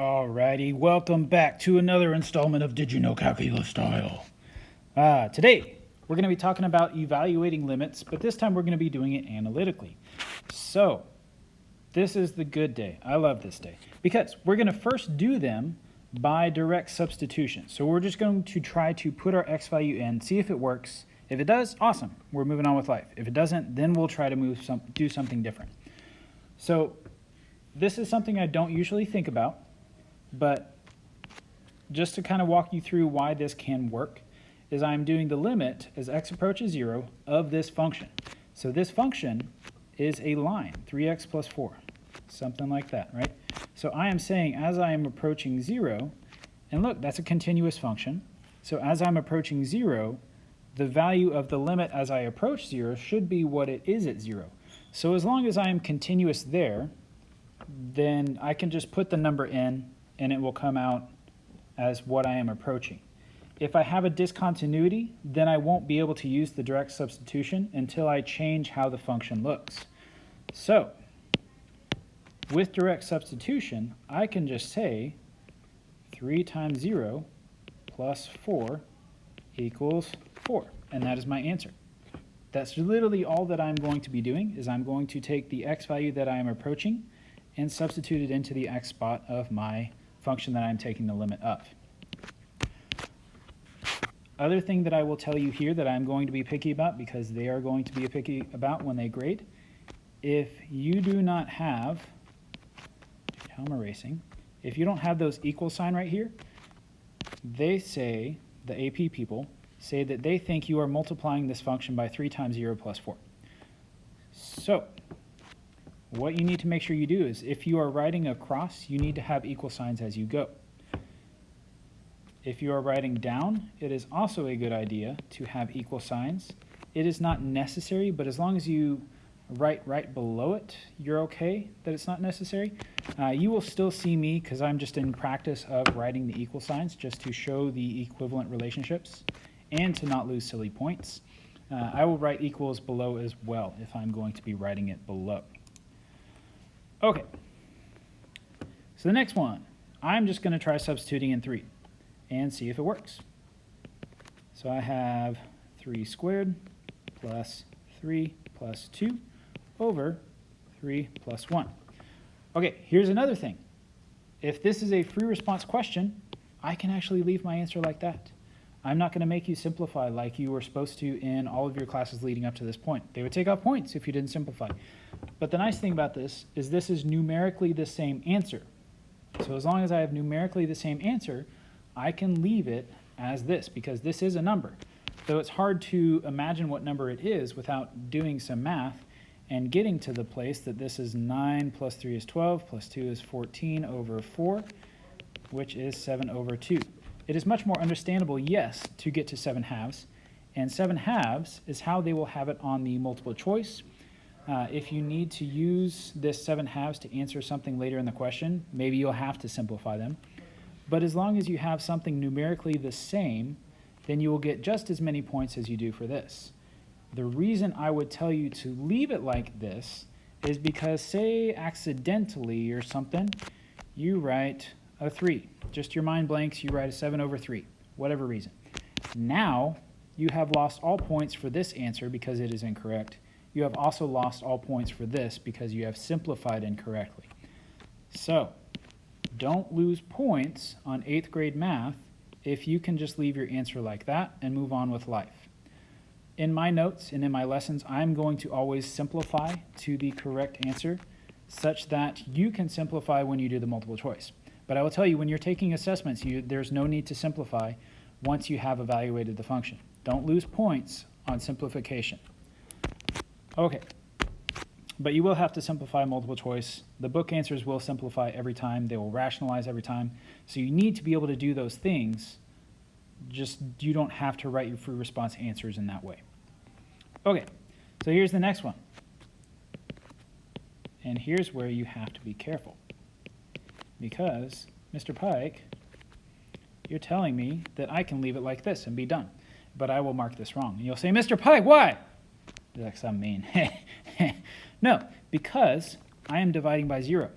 Alrighty, welcome back to another installment of Did You Know Calculus Style. Today, we're going to be talking about evaluating limits, but this time we're going to be doing it analytically. So, this is the good day. I love this day because we're going to first do them by direct substitution. So we're just going to try to put our x value in, see if it works. If it does, awesome, we're moving on with life. If it doesn't, then we'll try to do something different. So, this is something I don't usually think about. But just to kind of walk you through why this can work is I'm doing the limit as x approaches 0 of this function. So this function is a line, 3x plus 4, something like that, right? So I am saying as I am approaching 0, and look, that's a continuous function. So as I'm approaching 0, the value of the limit as I approach 0 should be what it is at 0. So as long as I am continuous there, then I can just put the number in and it will come out as what I am approaching. If I have a discontinuity, then I won't be able to use the direct substitution until I change how the function looks. So, with direct substitution, I can just say 3 times 0 plus 4 equals 4, and that is my answer. That's literally all that I'm going to be doing, is I'm going to take the x value that I am approaching and substitute it into the x spot of my function that I'm taking the limit of. Other thing that I will tell you here that I'm going to be picky about, because they are going to be picky about when they grade, if you do not have, how I'm erasing, if you don't have those equal sign right here, they say, the AP people, say that they think you are multiplying this function by 3 times 0 plus 4. So, what you need to make sure you do is if you are writing across, you need to have equal signs as you go. If you are writing down, it is also a good idea to have equal signs. It is not necessary, but as long as you write right below it, you're okay that it's not necessary. You will still see me, because I'm just in practice of writing the equal signs just to show the equivalent relationships and to not lose silly points. I will write equals below as well if I'm going to be writing it below. Okay, so the next one, I'm just going to try substituting in 3 and see if it works. So I have 3 squared plus 3 plus 2 over 3 plus 1. Okay, here's another thing. If this is a free response question, I can actually leave my answer like that. I'm not going to make you simplify like you were supposed to in all of your classes leading up to this point. They would take off points if you didn't simplify. But the nice thing about this is numerically the same answer. So as long as I have numerically the same answer, I can leave it as this, because this is a number. Though it's hard to imagine what number it is without doing some math and getting to the place that this is 9 plus 3 is 12 plus 2 is 14 over 4, which is 7 over 2. It is much more understandable, yes, to get to 7 halves, and 7 halves is how they will have it on the multiple choice. If you need to use this 7 halves to answer something later in the question, maybe you'll have to simplify them. But as long as you have something numerically the same, then you will get just as many points as you do for this. The reason I would tell you to leave it like this is because, say, accidentally or something, you write a 3. Just your mind blanks, you write a 7 over 3, whatever reason. Now, you have lost all points for this answer because it is incorrect. You have also lost all points for this because you have simplified incorrectly. So, don't lose points on 8th grade math if you can just leave your answer like that and move on with life. In my notes and in my lessons, I'm going to always simplify to the correct answer such that you can simplify when you do the multiple choice. But I will tell you, when you're taking assessments, there's no need to simplify once you have evaluated the function. Don't lose points on simplification. Okay, but you will have to simplify multiple choice. The book answers will simplify every time. They will rationalize every time. So you need to be able to do those things. Just you don't have to write your free response answers in that way. Okay, so here's the next one. And here's where you have to be careful. Because, Mr. Pike, you're telling me that I can leave it like this and be done. But I will mark this wrong. And you'll say, Mr. Pike, why? Because I'm mean. No, because I am dividing by 0.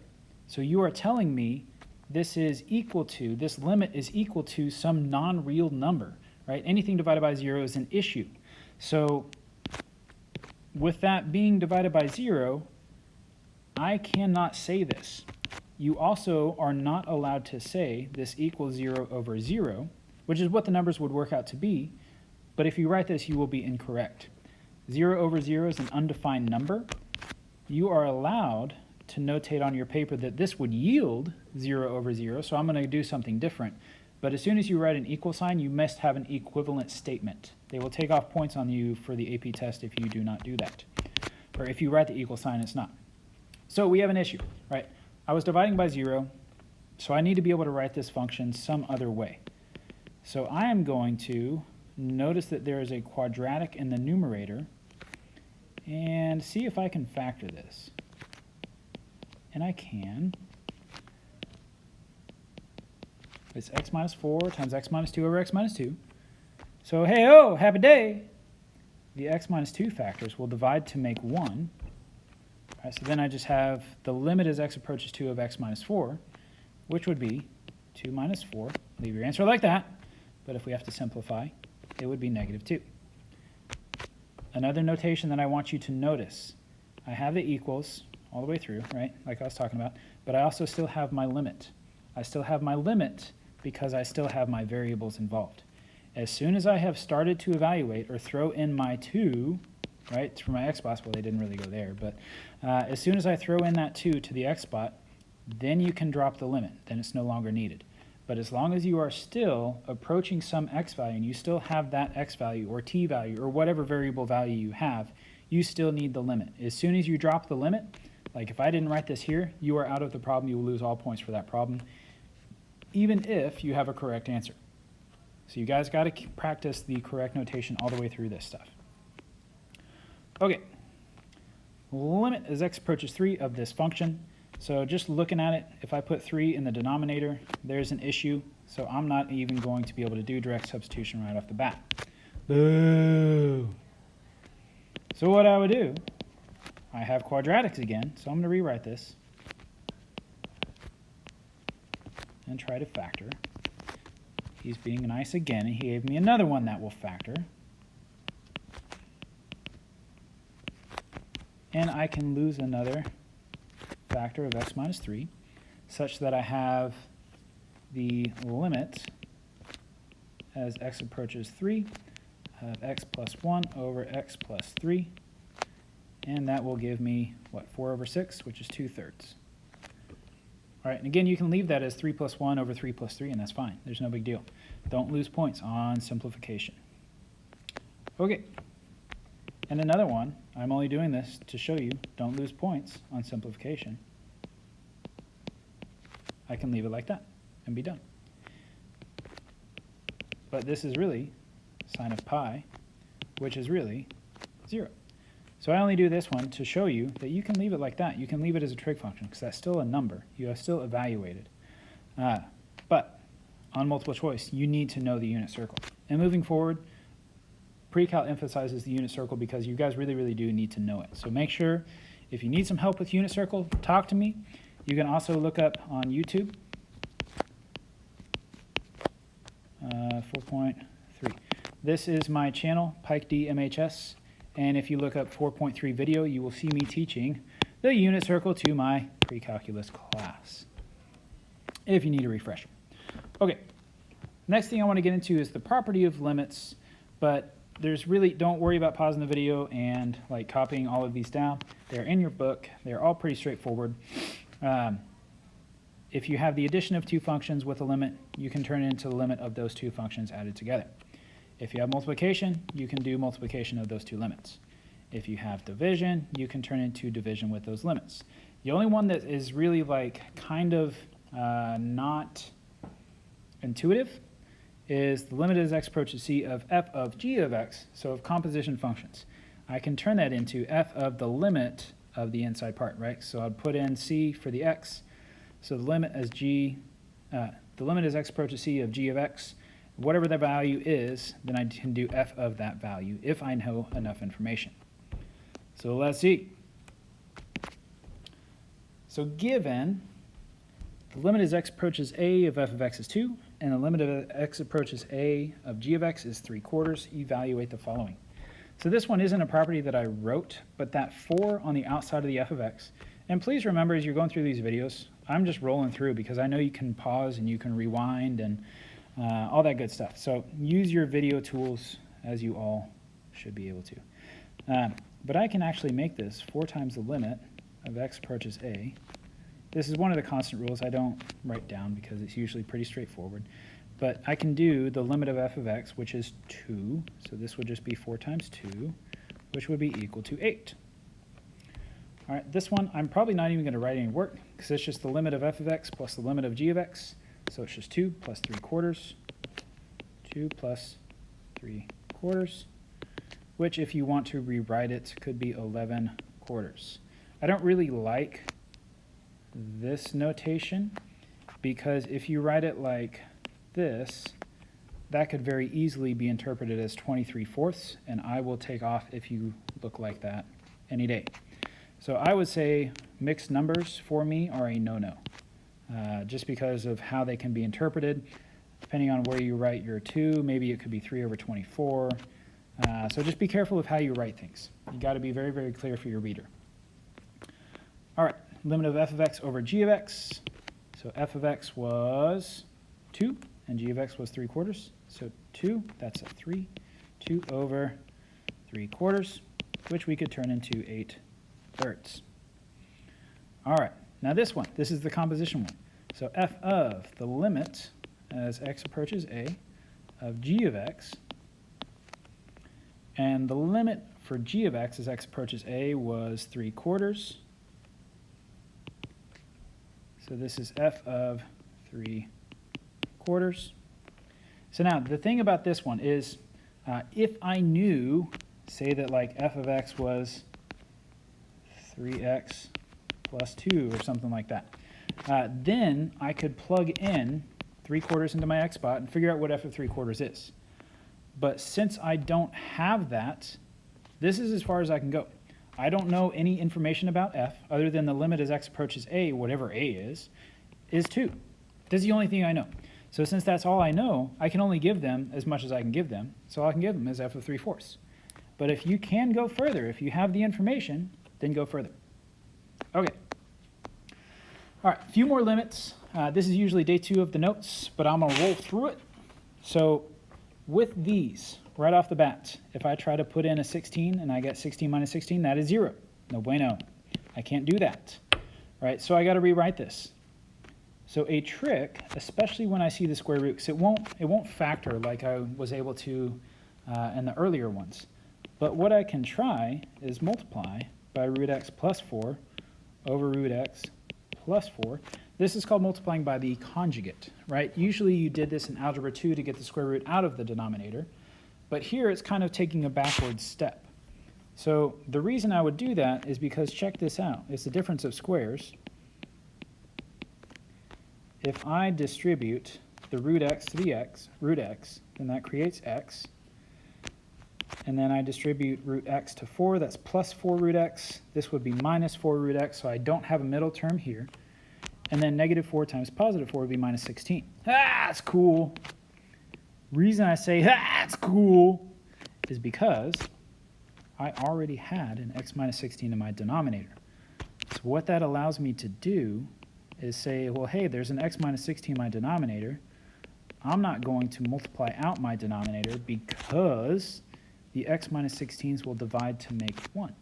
So you are telling me this is equal to, this limit is equal to some non-real number, right? Anything divided by 0 is an issue. So with that being divided by 0, I cannot say this. You also are not allowed to say this equals 0 over 0, which is what the numbers would work out to be, but if you write this, you will be incorrect. 0 over 0 is an undefined number. You are allowed to notate on your paper that this would yield 0 over 0, so I'm going to do something different. But as soon as you write an equal sign, you must have an equivalent statement. They will take off points on you for the AP test if you do not do that. Or if you write the equal sign, it's not. So we have an issue, right? I was dividing by 0, so I need to be able to write this function some other way. So I am going to notice that there is a quadratic in the numerator and see if I can factor this. And I can. It's x minus 4 times x minus 2 over x minus 2. So hey-oh, happy day! The x minus 2 factors will divide to make 1. All right, so then I just have the limit as x approaches 2 of x minus 4, which would be 2 minus 4. Leave your answer like that. But if we have to simplify, it would be negative 2. Another notation that I want you to notice, I have the equals all the way through, right, like I was talking about, but I also still have my limit. I still have my limit because I still have my variables involved. As soon as I have started to evaluate or throw in my 2, right, for my x spots, well, they didn't really go there, but as soon as I throw in that 2 to the x spot, then you can drop the limit. Then it's no longer needed. But as long as you are still approaching some x value and you still have that x value or t value or whatever variable value you have, you still need the limit. As soon as you drop the limit, like if I didn't write this here, you are out of the problem. You will lose all points for that problem, even if you have a correct answer. So you guys got to practice the correct notation all the way through this stuff. Okay, limit as x approaches 3 of this function. So just looking at it, if I put 3 in the denominator, there's an issue. So I'm not even going to be able to do direct substitution right off the bat. Boo! So what I would do, I have quadratics again, so I'm going to rewrite this and try to factor. He's being nice again, and he gave me another one that will factor. And I can lose another factor of x minus 3, such that I have the limit as x approaches 3 of x plus 1 over x plus 3. And that will give me, what, 4 over 6, which is 2/3. All right, and again, you can leave that as 3 plus 1 over 3 plus 3, and that's fine. There's no big deal. Don't lose points on simplification. Okay, and another one, I'm only doing this to show you, don't lose points on simplification. I can leave it like that and be done. But this is really sine of pi, which is really 0. So I only do this one to show you that you can leave it like that. You can leave it as a trig function because that's still a number. You have still evaluated. But on multiple choice, you need to know the unit circle. And moving forward, pre-cal emphasizes the unit circle because you guys really, really do need to know it. So make sure if you need some help with unit circle, talk to me. You can also look up on YouTube 4.3. This is my channel, Pike D MHS. And if you look up 4.3 video, you will see me teaching the unit circle to my pre-calculus class, if you need a refresher. Okay, next thing I want to get into is the property of limits, but there's really, don't worry about pausing the video and like copying all of these down. They're in your book. They're all pretty straightforward. If you have the addition of two functions with a limit, you can turn it into the limit of those two functions added together. If you have multiplication, you can do multiplication of those two limits. If you have division, you can turn into division with those limits. The only one that is really like kind of not intuitive is the limit as x approaches c of f of g of x, so of composition functions. I can turn that into f of the limit of the inside part, right? So I'd put in c for the x, so the limit as x approaches c of g of x, whatever the value is, then I can do f of that value if I know enough information. So let's see. So given the limit as x approaches a of f of x is 2, and the limit of x approaches a of g of x is 3/4. Evaluate the following. So this one isn't a property that I wrote, but that 4 on the outside of the f of x. And please remember, as you're going through these videos, I'm just rolling through because I know you can pause and you can rewind and all that good stuff. So use your video tools, as you all should be able to. But I can actually make this 4 times the limit of x approaches a. This is one of the constant rules I don't write down because it's usually pretty straightforward. But I can do the limit of f of x, which is 2. So this would just be 4 times 2, which would be equal to 8. All right, this one I'm probably not even going to write any work because it's just the limit of f of x plus the limit of g of x. So it's just 2 plus 3/4. 2 plus 3/4, which if you want to rewrite it could be 11/4. I don't really like this notation because if you write it like this, that could very easily be interpreted as 23/4, and I will take off if you look like that any day. So I would say mixed numbers for me are a no-no, just because of how they can be interpreted. Depending on where you write your 2, maybe it could be 3/24. So just be careful of how you write things. You got to be very, very clear for your reader. All right, limit of f of x over g of x. So f of x was 2, and g of x was 3/4. So 2, that's a 3. 2 over 3/4, which we could turn into 8/3. All right, now this one, this is the composition one. So f of the limit as x approaches a of g of x, and the limit for g of x as x approaches a was 3/4. So this is f of 3/4. So now the thing about this one is if I knew, say that like f of x was 3x plus 2 or something like that, then I could plug in 3/4 into my x spot and figure out what f of 3/4 is. But since I don't have that, this is as far as I can go. I don't know any information about f other than the limit as x approaches a, whatever a is 2. This is the only thing I know. So since that's all I know, I can only give them as much as I can give them. So all I can give them is f of 3/4. But if you can go further, if you have the information, then go further. Okay. All right, a few more limits. This is usually day 2 of the notes, but I'm going to roll through it. So with these, right off the bat, if I try to put in a 16 and I get 16 minus 16, that is 0. No bueno. I can't do that. Right? So I got to rewrite this. So a trick, especially when I see the square root, because it won't factor like I was able to in the earlier ones. But what I can try is multiply by root x plus 4 over root x plus 4. This is called multiplying by the conjugate, right? Usually you did this in Algebra 2 to get the square root out of the denominator, but here it's kind of taking a backward step. So the reason I would do that is because check this out. It's the difference of squares. If I distribute the root x to the x, root x, then that creates x. And then I distribute root x to 4, that's plus 4 root x. This would be minus 4 root x, so I don't have a middle term here. And then negative 4 times positive 4 would be minus 16. That's cool. Reason I say that's cool is because I already had an x minus 16 in my denominator. So what that allows me to do is say, well, hey, there's an x minus 16 in my denominator. I'm not going to multiply out my denominator because the x minus 16s will divide to make 1.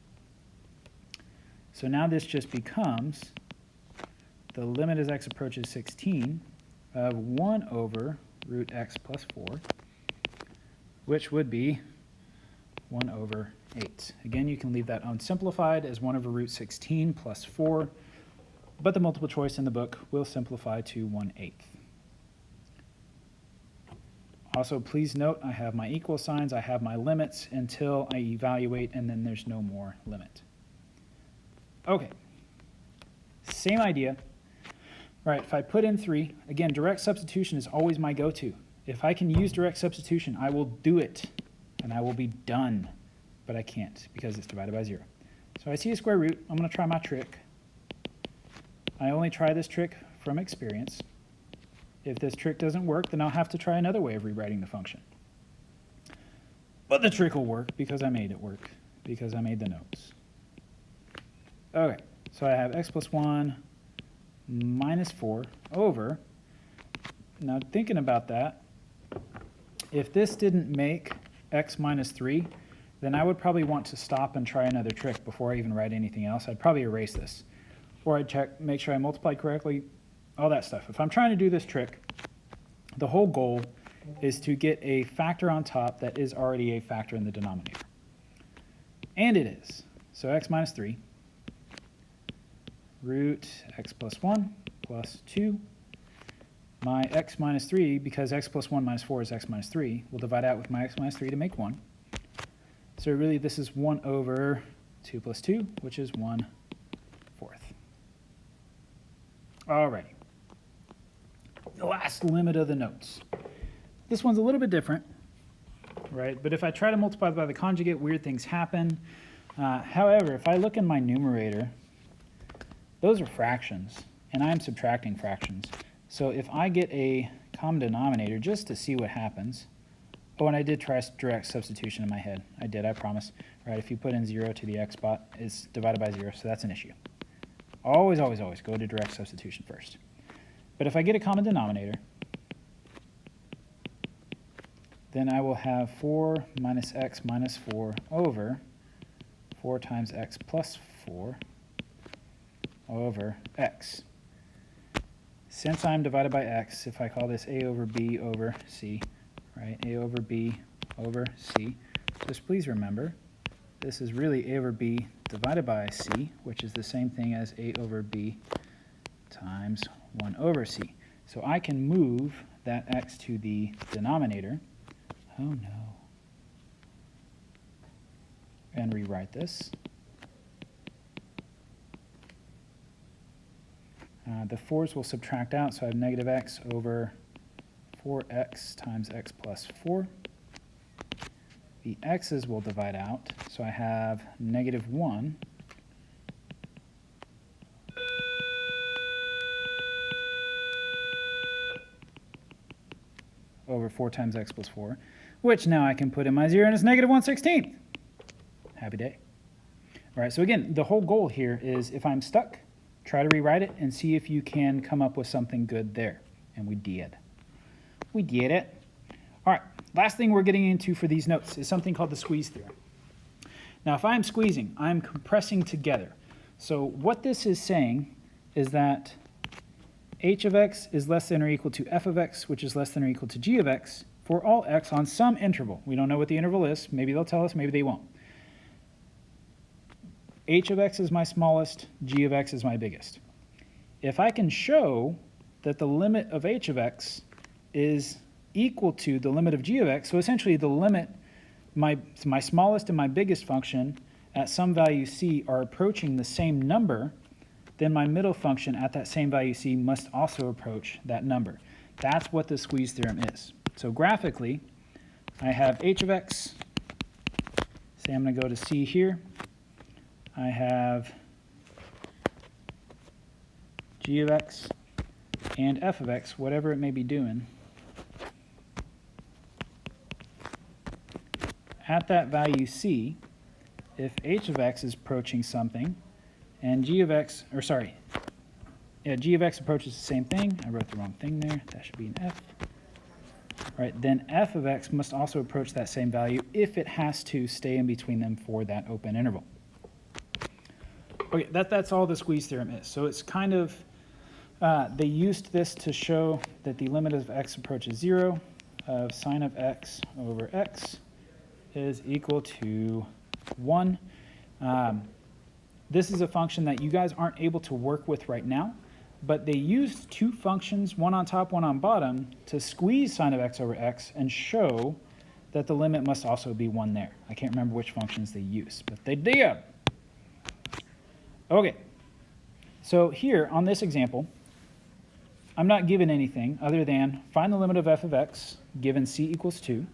So now this just becomes the limit as x approaches 16 of 1 over root x plus 4, which would be 1 over 8. Again, you can leave that unsimplified as 1 over root 16 plus 4, but the multiple choice in the book will simplify to 1/8. Also, please note I have my equal signs, I have my limits until I evaluate, and then there's no more limit. Okay, same idea. Right, if I put in 3, again, direct substitution is always my go-to. If I can use direct substitution, I will do it, and I will be done. But I can't because it's divided by 0. So I see a square root. I'm going to try my trick. I only try this trick from experience. If this trick doesn't work, then I'll have to try another way of rewriting the function. But the trick will work because I made it work, because I made the notes. Okay, so I have x plus 1 minus 4 over. Now thinking about that, if this didn't make x minus 3, then I would probably want to stop and try another trick before I even write anything else. I'd probably erase this. Or I'd check, make sure I multiplied correctly, all that stuff. If I'm trying to do this trick, the whole goal is to get a factor on top that is already a factor in the denominator. And it is. So x minus 3 root x plus 1 plus 2. My x minus 3, because x plus 1 minus 4 is x minus 3, will divide out with my x minus 3 to make 1. So really this is 1 over 2 plus 2, which is 1/4. Alrighty. The last limit of the notes. This one's a little bit different, right? But if I try to multiply by the conjugate, weird things happen. However, if I look in my numerator, those are fractions, and I'm subtracting fractions. So if I get a common denominator just to see what happens, oh, and I did try direct substitution in my head. I did, I promise. Right, if you put in 0 to the x spot, it's divided by 0, so that's an issue. Always, always, always go to direct substitution first. But if I get a common denominator, then I will have 4 minus x minus 4 over 4 times x plus 4 over x. Since I'm divided by x, if I call this a over b over c, right, a over b over c, just please remember, this is really a over b divided by c, which is the same thing as a over b times 1 over c. So I can move that x to the denominator. Oh no. And rewrite this. The 4's will subtract out, so I have negative x over 4x times x plus 4. The x's will divide out, so I have negative 1 over 4 times x plus 4, which now I can put in my 0, and it's negative 1/16. Happy day. All right, so again, the whole goal here is if I'm stuck, try to rewrite it and see if you can come up with something good there. And we did. We did it. All right, last thing we're getting into for these notes is something called the squeeze theorem. Now, if I'm squeezing, I'm compressing together. So what this is saying is that h of x is less than or equal to f of x, which is less than or equal to g of x, for all x on some interval. We don't know what the interval is. Maybe they'll tell us, maybe they won't. H of x is my smallest, g of x is my biggest. If I can show that the limit of h of x is equal to the limit of g of x, so essentially the limit, my smallest and my biggest function at some value c are approaching the same number, then my middle function at that same value c must also approach that number. That's what the squeeze theorem is. So graphically, I have h of x, say I'm going to go to c here. I have g of x and f of x, whatever it may be doing. At that value c, if h of x is approaching something, and g of x, or sorry, yeah, g of x approaches the same thing. I wrote the wrong thing there. That should be an f. All right, then f of x must also approach that same value if it has to stay in between them for that open interval. Okay, that's all the squeeze theorem is. So it's kind of, they used this to show that the limit of x approaches 0 of sine of x over x is equal to 1. This is a function that you guys aren't able to work with right now, but they used two functions, one on top, one on bottom, to squeeze sine of x over x and show that the limit must also be 1 there. I can't remember which functions they used, but they did. Okay, so here on this example, I'm not given anything other than find the limit of f of x given c equals 2,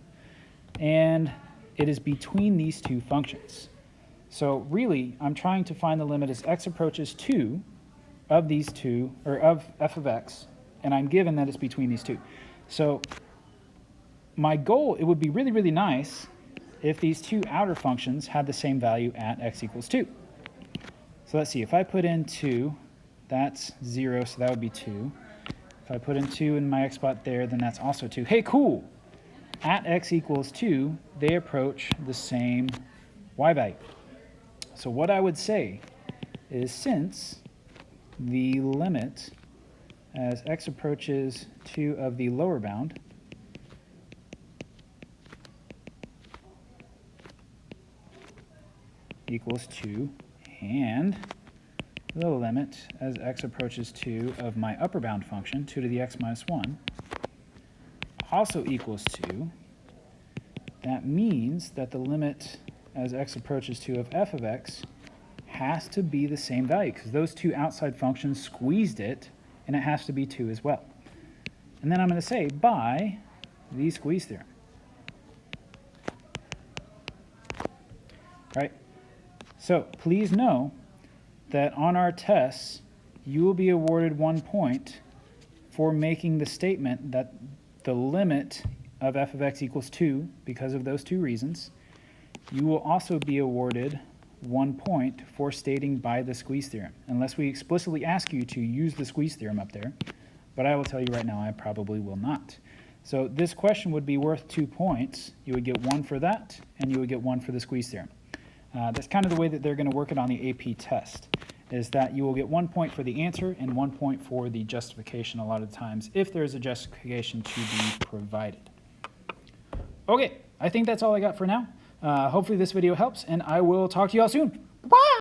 and it is between these two functions. So really, I'm trying to find the limit as x approaches 2 of these two, or of f of x, and I'm given that it's between these two. So my goal, it would be really, really nice if these two outer functions had the same value at x equals 2. So let's see, if I put in 2, that's 0, so that would be 2. If I put in 2 in my x spot there, then that's also 2. Hey, cool! At x equals 2, they approach the same y value. So what I would say is, since the limit as x approaches 2 of the lower bound equals 2, and the limit as x approaches 2 of my upper bound function, 2 to the x minus 1, also equals 2, that means that the limit as x approaches 2 of f of x has to be the same value, because those two outside functions squeezed it, and it has to be 2 as well. And then I'm going to say, by the squeeze theorem. Right? So please know that on our tests, you will be awarded 1 point for making the statement that the limit of f of x equals 2 because of those two reasons. You will also be awarded 1 point for stating by the squeeze theorem, unless we explicitly ask you to use the squeeze theorem up there. But I will tell you right now, I probably will not. So this question would be worth 2 points. You would get 1 for that, and you would get 1 for the squeeze theorem. That's kind of the way that they're going to work it on the AP test, is that you will get 1 point for the answer and 1 point for the justification a lot of times, if there is a justification to be provided. Okay, I think that's all I got for now. Hopefully this video helps, and I will talk to you all soon. Bye!